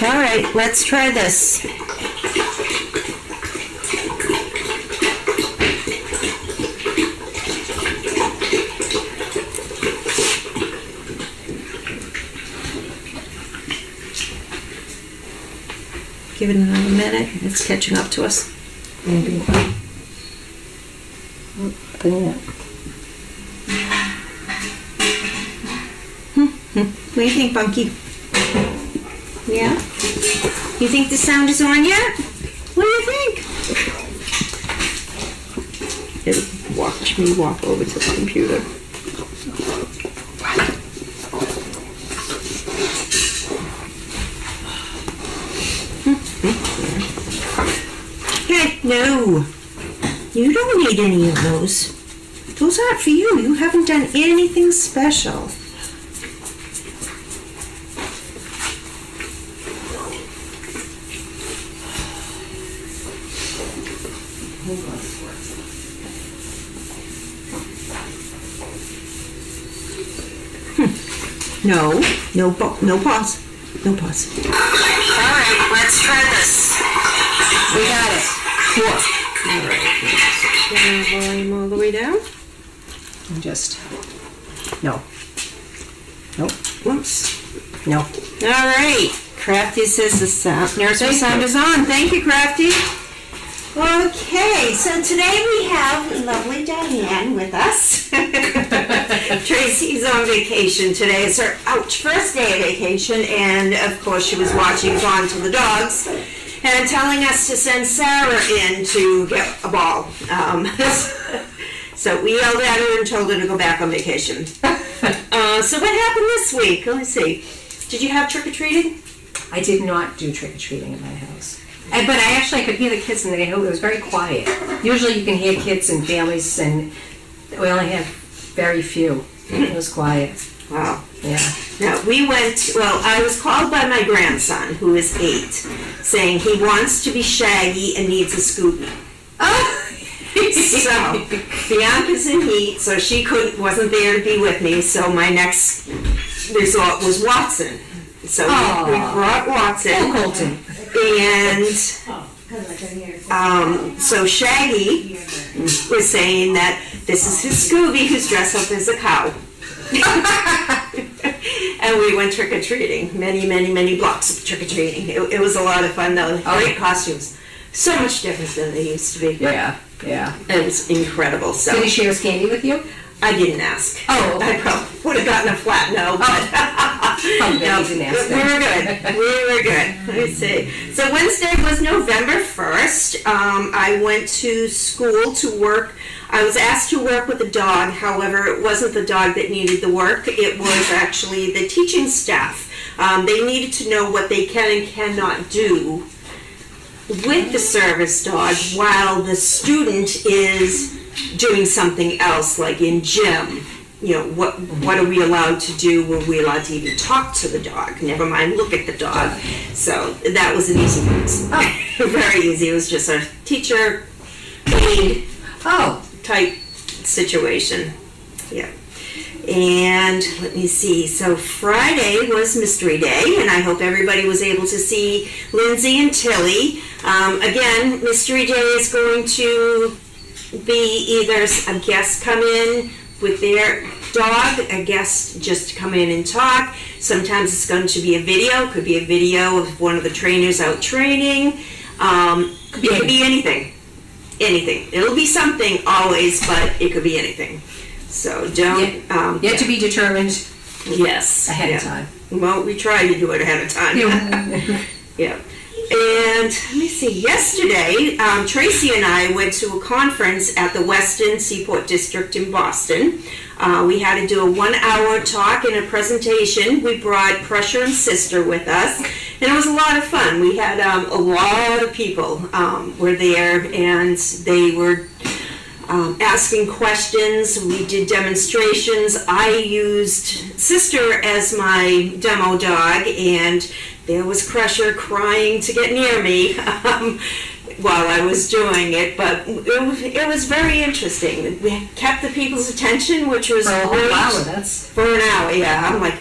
All right, let's try this. Give it another minute. It's catching up to us. Maybe. Putting it. What do you think, Bunky? Yeah? You think the sound is on yet? What do you think? Watch me walk over to the computer. Hey, no. You don't need any of those. Those aren't for you. You haven't done anything special. No pause. No pause. All right, let's try this. We got it. Cool. All right. Turn the volume all the way down. And just, no. Nope. Whoops. No. All right. Crafty says the sound, nursery sound is on. Thank you, Crafty. Okay, so today we have lovely Diane with us. Tracy's on vacation today. It's her first day of vacation, and of course she was watching Gone to the Dogs and telling us to send Sarah in to get a ball. So we yelled at her and told her to go back on vacation. So what happened this week? Let me see. Did you have trick-or-treating? I did not do trick-or-treating in my house. But I actually could hear the kids in the neighborhood. It was very quiet. Usually you can hear kids and families, and we only had very few. It was quiet. Wow. Yeah. Now, we went, well, I was called by my grandson, who is 8, saying he wants to be Shaggy and needs a Scooby. So, Bianca's in heat, so she wasn't there to be with me, so my next resort was Watson. So we brought Watson. Oh, Colton. And so Shaggy was saying that this is his Scooby who's dressed up as a cow. And we went trick-or-treating. Many blocks of trick-or-treating. It was a lot of fun though. Great costumes. So much different than they used to be. Yeah. It was incredible. So Did he share his candy with you? I didn't ask. Oh, okay. I probably would have gotten a flat no, but No, you didn't ask. we were good. We were good. Let me see. So Wednesday was November 1st. I went to school to work. I was asked to work with a dog. However, it wasn't the dog that needed the work. It was actually the teaching staff. They needed to know what they can and cannot do with the service dog while the student is doing something else, like in gym. You know, what are we allowed to do? Were we allowed to even talk to the dog? Never mind look at the dog. So that was an easy fix. Very easy. It was just a teacher aid type situation. Yeah. And let me see. So Friday was Mystery Day, and I hope everybody was able to see Lindsay and Tilly. Again, Mystery Day is going to be either a guest come in with their dog, a guest just come in and talk. Sometimes it's going to be a video. Could be a video of one of the trainers out training. It could be anything. Anything. It'll be something always, but it could be anything. So don't... Yet to be determined. Yes. Ahead of time. Well, we try to do it ahead of time. Yeah. And let me see, yesterday, Tracy and I went to a conference at the Weston Seaport District in Boston. We had to do a 1-hour talk and a presentation. We brought Pressure and Sister with us, and it was a lot of fun. We had a lot of people were there, and they were asking questions. We did demonstrations. I used Sister as my demo dog, and there was Crusher crying to get near me while I was doing it, but it was very interesting. We kept the people's attention, which was For a whole great. hour, For an hour, yeah. I'm like,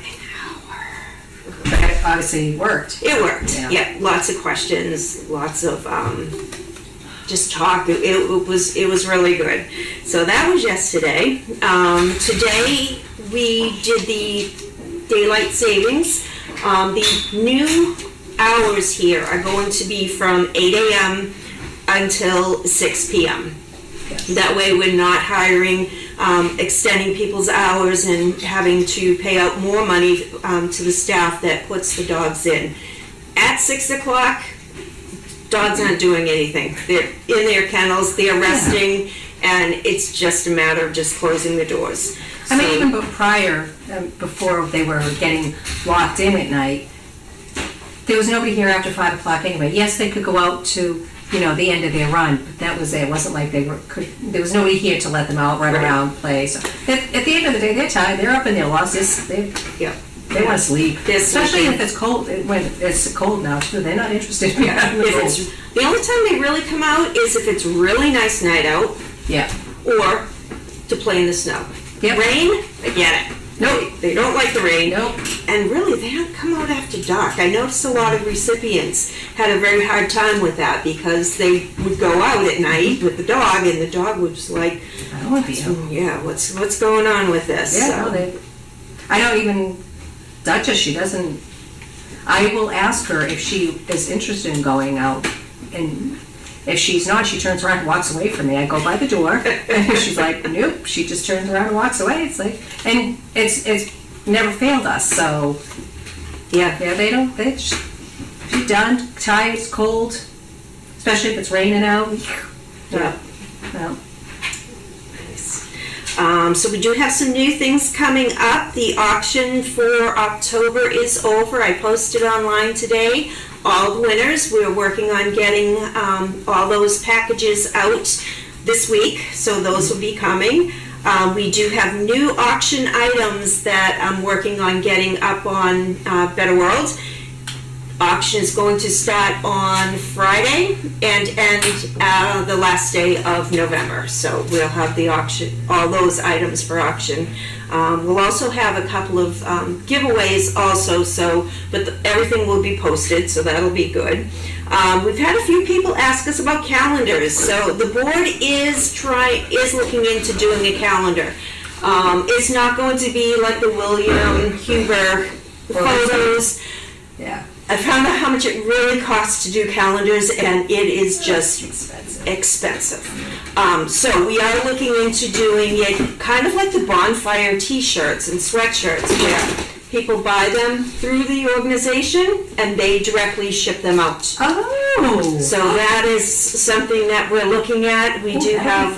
an hour. obviously worked. It worked. Yeah. Yeah, lots of questions, lots of just talk. It was really good. So that was yesterday. Today we did the daylight savings. The new hours here are going to be from 8 a.m. until 6 p.m. Yes. That way we're not hiring, extending people's hours and having to pay out more money to the staff that puts the dogs in. At 6 o'clock, dogs aren't doing anything. They're in their kennels, they're resting, and it's just a matter of just closing the doors. I mean, So- even prior, before they were getting locked in at night, there was nobody here after 5 o'clock anyway. Yes, they could go out to, the end of their run, but that was it. It wasn't like there was nobody here to let them out, run Right. around, play. So at the end of the day, they're tired. They're up in their losses. Yeah. They want to sleep. They're Especially sleeping. if it's cold. When it's cold now, too, they're not interested in being out in the If cold. it's, the only time they really come out is if it's really nice night out Yeah. or to play in the snow. Yep. Rain, I get it. Nope. They don't like the rain. Nope. And really, they don't come out after dark. I noticed a lot of recipients had a very hard time with that because they would go out at night with the dog, and the dog was just like, I don't want to be out. yeah, what's going on with this? Yeah, So- no, I don't even, Duchess, she doesn't, I will ask her if she is interested in going out, and if she's not, she turns around and walks away from me. I go by the door, and she's like, nope, she just turns around and walks away. It's like, and it's never failed us, so, yeah. yeah, they just, she's done, tired, it's cold, especially if it's raining out. Yeah. No. So we do have some new things coming up. The auction for October is over. I posted online today all the winners. We're working on getting all those packages out this week, so those will be coming. We do have new auction items that I'm working on getting up on Better World. Auction is going to start on Friday and end the last day of November. So we'll have the auction, all those items for auction. We'll also have a couple of giveaways also, but everything will be posted, so that'll be good. We've had a few people ask us about calendars. So the board is looking into doing a calendar. It's not going to be like the William Huber photos. Yeah. I found out how much it really costs to do calendars, and it is just expensive. So we are looking into doing it kind of like the bonfire t-shirts and sweatshirts, where people buy them through the organization and they directly ship them out. Oh. So that is something that we're looking at. We do have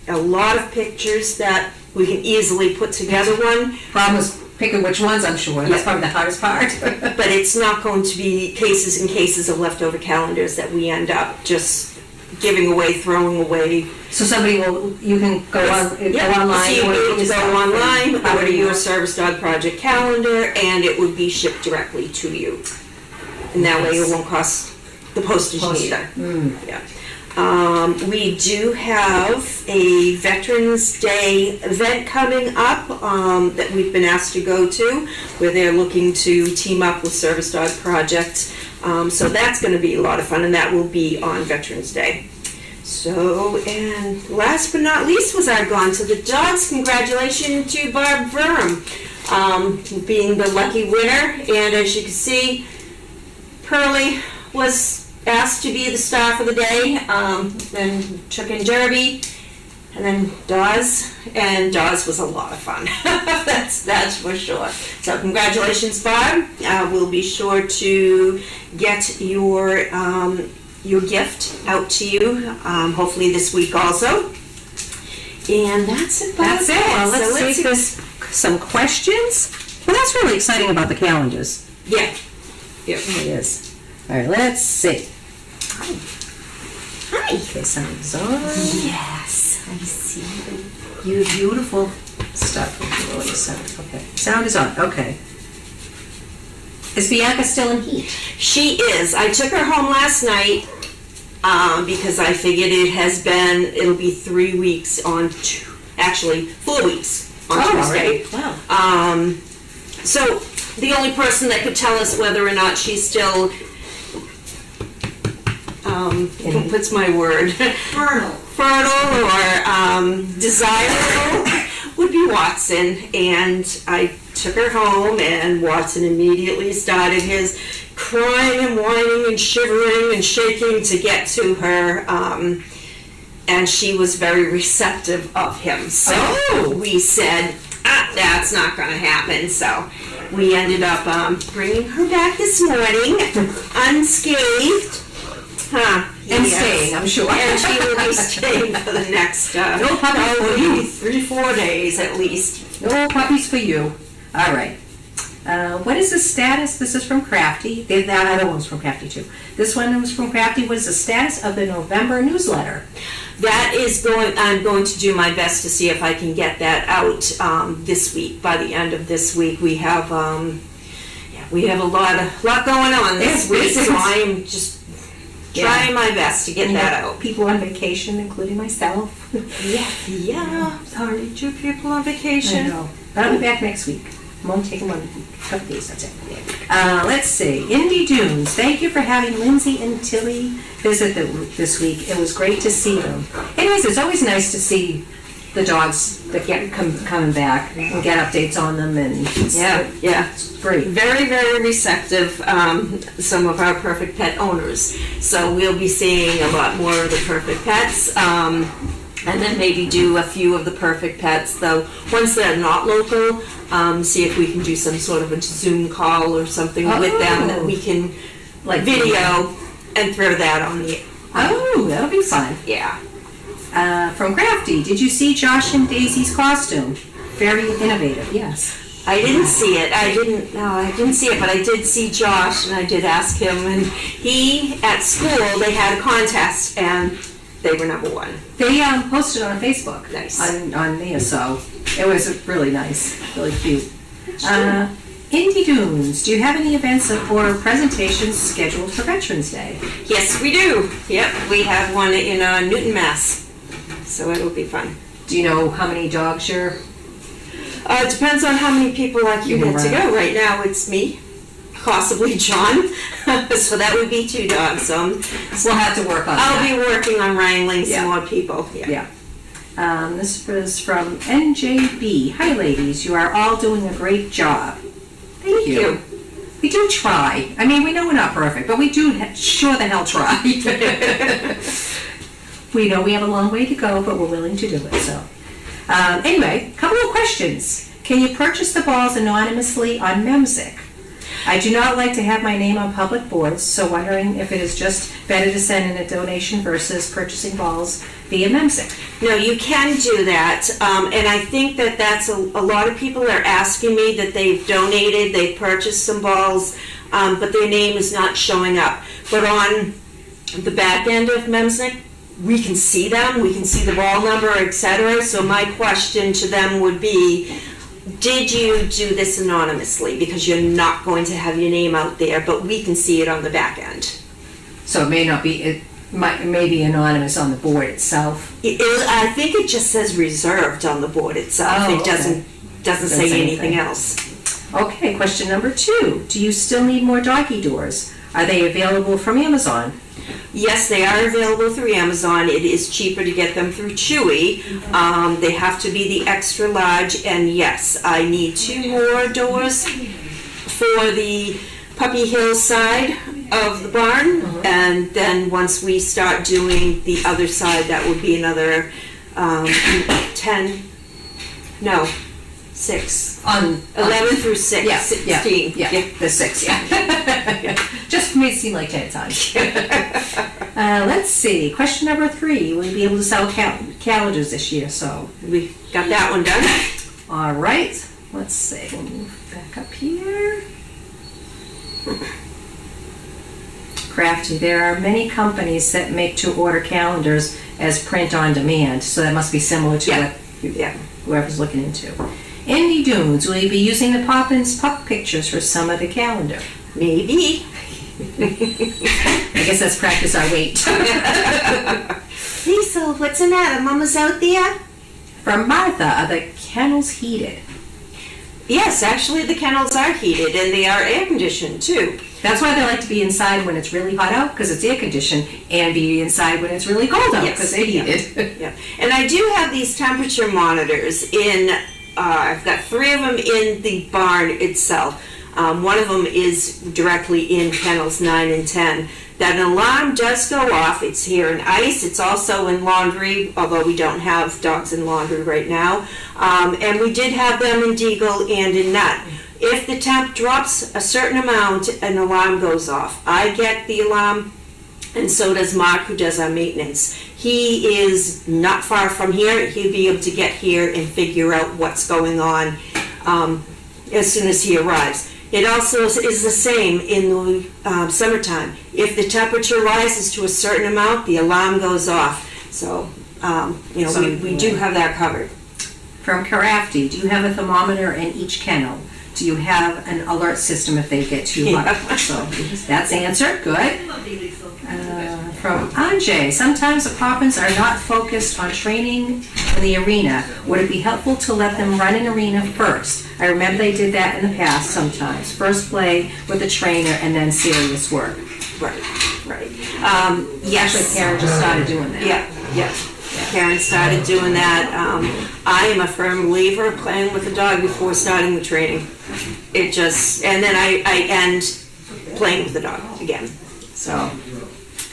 a lot of pictures that we can easily put together one. Problem is picking which ones, I'm sure. That's probably the hardest part. But it's not going to be cases and cases of leftover calendars that we end up just giving away, throwing away. So you can go online. So you order can yourself go online, and order your Service Dog Project calendar, and it would be shipped directly to you. And that way it won't cost the postage either. Yeah. We do have a Veterans Day event coming up that we've been asked to go to, where they're looking to team up with Service Dog Project. So that's going to be a lot of fun, and that will be on Veterans Day. So, and last but not least was our Gone to the Dogs. Congratulations to Barb Verm being the lucky winner. And as you can see, Pearlie was asked to be the star for the day, then took in Derby, and then Dawes, and Dawes was a lot of fun. that's for sure. So congratulations, Barb. We'll be sure to get your gift out to you, hopefully this week also. And that's about That's it. Well, So let's see if there's some questions. Well, that's really exciting about the calendars. Yeah. Yeah. It is. All right, let's see. Hi. Okay, sounds on. Yes, I see. You beautiful stuff. Okay. Sound is on. Okay. Is Bianca still in heat? She is. I took her home last night because I figured it'll be 3 weeks on, actually 4 weeks on Tuesday. Wow. So the only person that could tell us whether or not she's still, what's my word? Fertile or desirable would be Watson. And I took her home, and Watson immediately started his crying and whining and shivering and shaking to get to her. And she was very receptive of him. So we said, that's not going to happen. So we ended up bringing her back this morning, unscathed. And staying, I'm sure. And she will be staying for the next 3-4 days at least. No puppies for you. All right. What is the status? This is from Crafty. That other one's from Crafty too. This one was from Crafty. What is the status of the November newsletter? That is I'm going to do my best to see if I can get that out this week. By the end of this week, we have a lot going on this week, so I am just trying my best to get that out. People on vacation, including myself. Yeah. Sorry, 2 people on vacation. I know. But I'll be back next week. I'm only taking 1 couple days, that's it. Let's see. Indie Dunes, thank you for having Lindsay and Tilly visit this week. It was great to see them. Anyways, it's always nice to see the dogs that coming back and get updates on them. And it's great. Very, very receptive, some of our Perfect Pet owners. So we'll be seeing a lot more of the Perfect Pets. And then maybe do a few of the Perfect Pets, though, once they're not local, see if we can do some sort of a Zoom call or something with them that we can video and throw that on the... that'll be fun. Yeah. From Crafty, did you see Josh and Daisy's costume? Very innovative, yes. I didn't see it. I didn't see it, but I did see Josh, and I did ask him, and at school, they had a contest, and they were number 1. They posted on Facebook. Nice. On there, so it was really nice, really cute. Indie Dunes, do you have any events or presentations scheduled for Veterans Day? Yes, we do. Yep, we have one in Newton, Mass. So it'll be fun. Do you know how many dogs you're... It depends on how many people I can get to go. Right now it's me, possibly John. So that would be 2 dogs. So we'll have to work on that. I'll be working on wrangling some more people. Yeah. This was from NJB. Hi, ladies. You are all doing a great job. Thank you. We do try. I mean, we know we're not perfect, but we do sure the hell try. We know we have a long way to go, but we're willing to do it. So, anyway, a couple of questions. Can you purchase the balls anonymously on Memsic? I do not like to have my name on public boards, so wondering if it is just better to send in a donation versus purchasing balls via Memsic. No, you can do that, and I think that's a lot of people are asking me that they've donated, they've purchased some balls, but their name is not showing up. But on the back end of Memsic, we can see them, we can see the ball number, etc. So my question to them would be, did you do this anonymously? Because you're not going to have your name out there, but we can see it on the back end. So it may not be, it may be anonymous on the board itself. I think it just says reserved on the board itself. It doesn't say anything else. Okay, question number 2. Do you still need more doggy doors? Are they available from Amazon? Yes, they are available through Amazon. It is cheaper to get them through Chewy. They have to be the extra large, and yes, I need 2 more doors for the Puppy Hill side of the barn, and then once we start doing the other side, that would be another 6. On 11 through 6, yeah, 16. Yeah, the 6, Just made it seem like 10 times. Let's see. Question number 3. Will you be able to sell calendars this year? So We got that one done. all right. Let's see. We'll move back up here. Crafty. There are many companies that make to-order calendars as print on demand, so that must be similar to what whoever's looking into. Indie Dunes, will you be using the Poppins pup pictures for some of the calendar? Maybe. I guess let's practice our weight. Lisa, what's the matter? Mama's out there? From Martha, are the kennels heated? Yes, actually the kennels are heated and they are air conditioned too. That's why they like to be inside when it's really hot out, because it's air conditioned, and be inside when it's really cold out, Yes. because they're heated. Yeah, and I do have these temperature monitors in, I've got 3 of them in the barn itself. One of them is directly in kennels 9 and 10. That an alarm does go off. It's here in ice. It's also in laundry, although we don't have dogs in laundry right now. And we did have them in Deagle and in Nut. If the temp drops a certain amount, an alarm goes off. I get the alarm, and so does Mark, who does our maintenance. He is not far from here. He'll be able to get here and figure out what's going on as soon as he arrives. It also is the same in the summertime. If the temperature rises to a certain amount, the alarm goes off. So, we do have that covered. From Crafty, do you have a thermometer in each kennel? Do you have an alert system if they get too hot? Yeah. So that's answered. Good. From Anjay, sometimes the Poppins are not focused on training in the arena. Would it be helpful to let them run an arena first? I remember they did that in the past sometimes. First play with the trainer and then serious work. Right. Yes. Actually, Karen just started doing that. Yeah. Karen started doing that. I am a firm believer of playing with the dog before starting the training. And then I end playing with the dog again. So.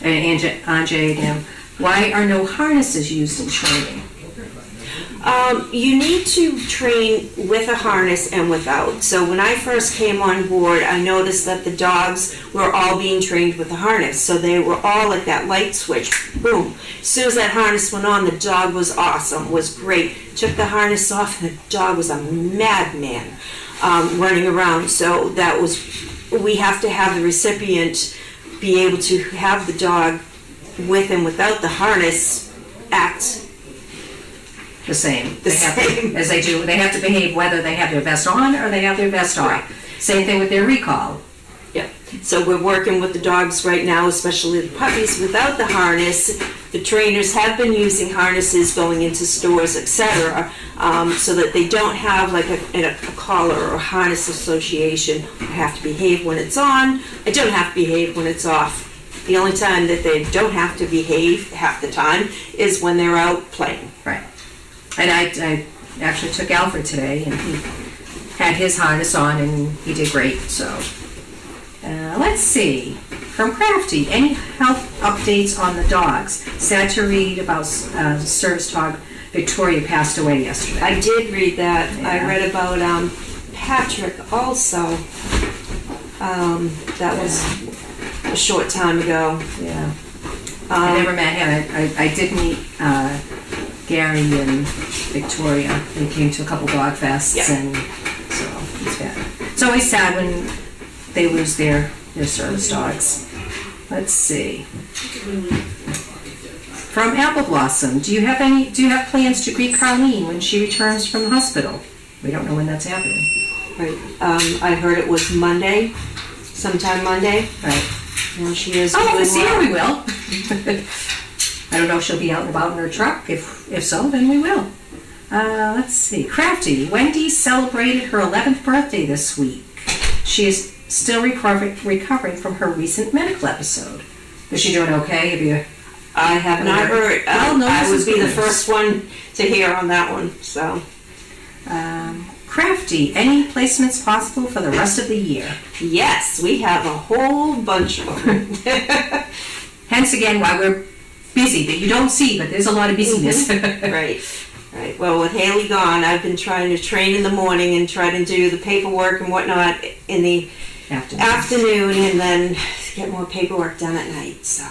And Anjay again, why are no harnesses used in training? You need to train with a harness and without. So when I first came on board, I noticed that the dogs were all being trained with a harness. So they were all at that light switch, boom. As soon as that harness went on, the dog was awesome, was great. Took the harness off and the dog was a madman running around. So we have to have the recipient be able to have the dog with and without the harness act the same. same. As they do. They have to behave whether they have their vest on or they have their vest off. Right. Same thing with their recall. Yeah. So we're working with the dogs right now, especially the puppies, without the harness. The trainers have been using harnesses going into stores, etc., so that they don't have like a collar or a harness association. I have to behave when it's on. I don't have to behave when it's off. The only time that they don't have to behave half the time is when they're out playing. Right. And I actually took Alfred today, and he had his harness on, and he did great. So let's see. From Crafty, any health updates on the dogs? Sad to read about service dog Victoria passed away yesterday. I did read that. Yeah. I read about Patrick also. That was a short time ago. Yeah. I never met him. I did meet Gary and Victoria. They came to a couple dog fests, Yeah. and so it's bad. It's always sad when they lose their service dogs. Let's see. From Apple Blossom, do you have plans to greet Carlene when she returns from the hospital? We don't know when that's happening. Right. I heard it was Monday, sometime Monday. Right. And she is Oh, if doing we see her, well. we will. I don't know if she'll be out and about in her truck. If so, then we will. Let's see. Crafty. Wendy celebrated her 11th birthday this week. She is still recovering from her recent medical episode. Is she doing okay? Have you? I have not heard. Well, no, I this would is be the good. first one to hear on that one. So. Crafty. Any placements possible for the rest of the year? Yes, we have a whole bunch of them. Hence again why we're busy, that you don't see, but there's a lot of busyness. Right. Well, with Haley gone, I've been trying to train in the morning and try to do the paperwork and whatnot in the afternoon, and then get more paperwork done at night. So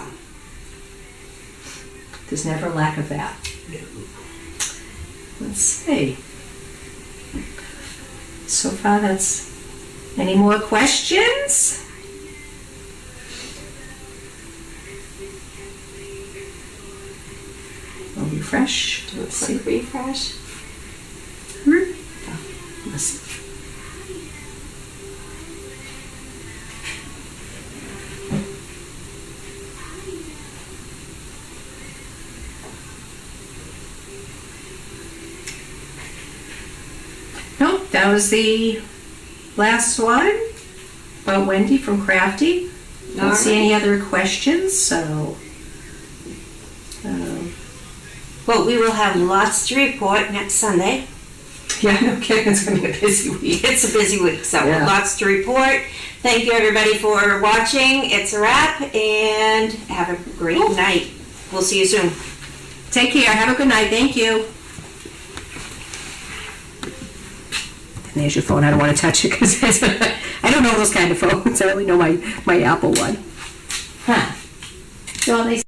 There's never a lack of that. Let's see. So far, that's... Any more questions? I'll refresh. do a quick refresh. Listen. Nope, that was the last one about Wendy from Crafty. Don't All see right. any other questions, so. Well, we will have lots to report next Sunday. Yeah, no kidding, it's gonna be a busy week. It's a busy week, so Yeah. lots to report. Thank you, everybody, for watching. It's a wrap, and have a great night. We'll see you soon. Take care, have a good night, thank you. And there's your phone. I don't want to touch it because I don't know those kind of phones. I only know my Apple one. Huh. Well, they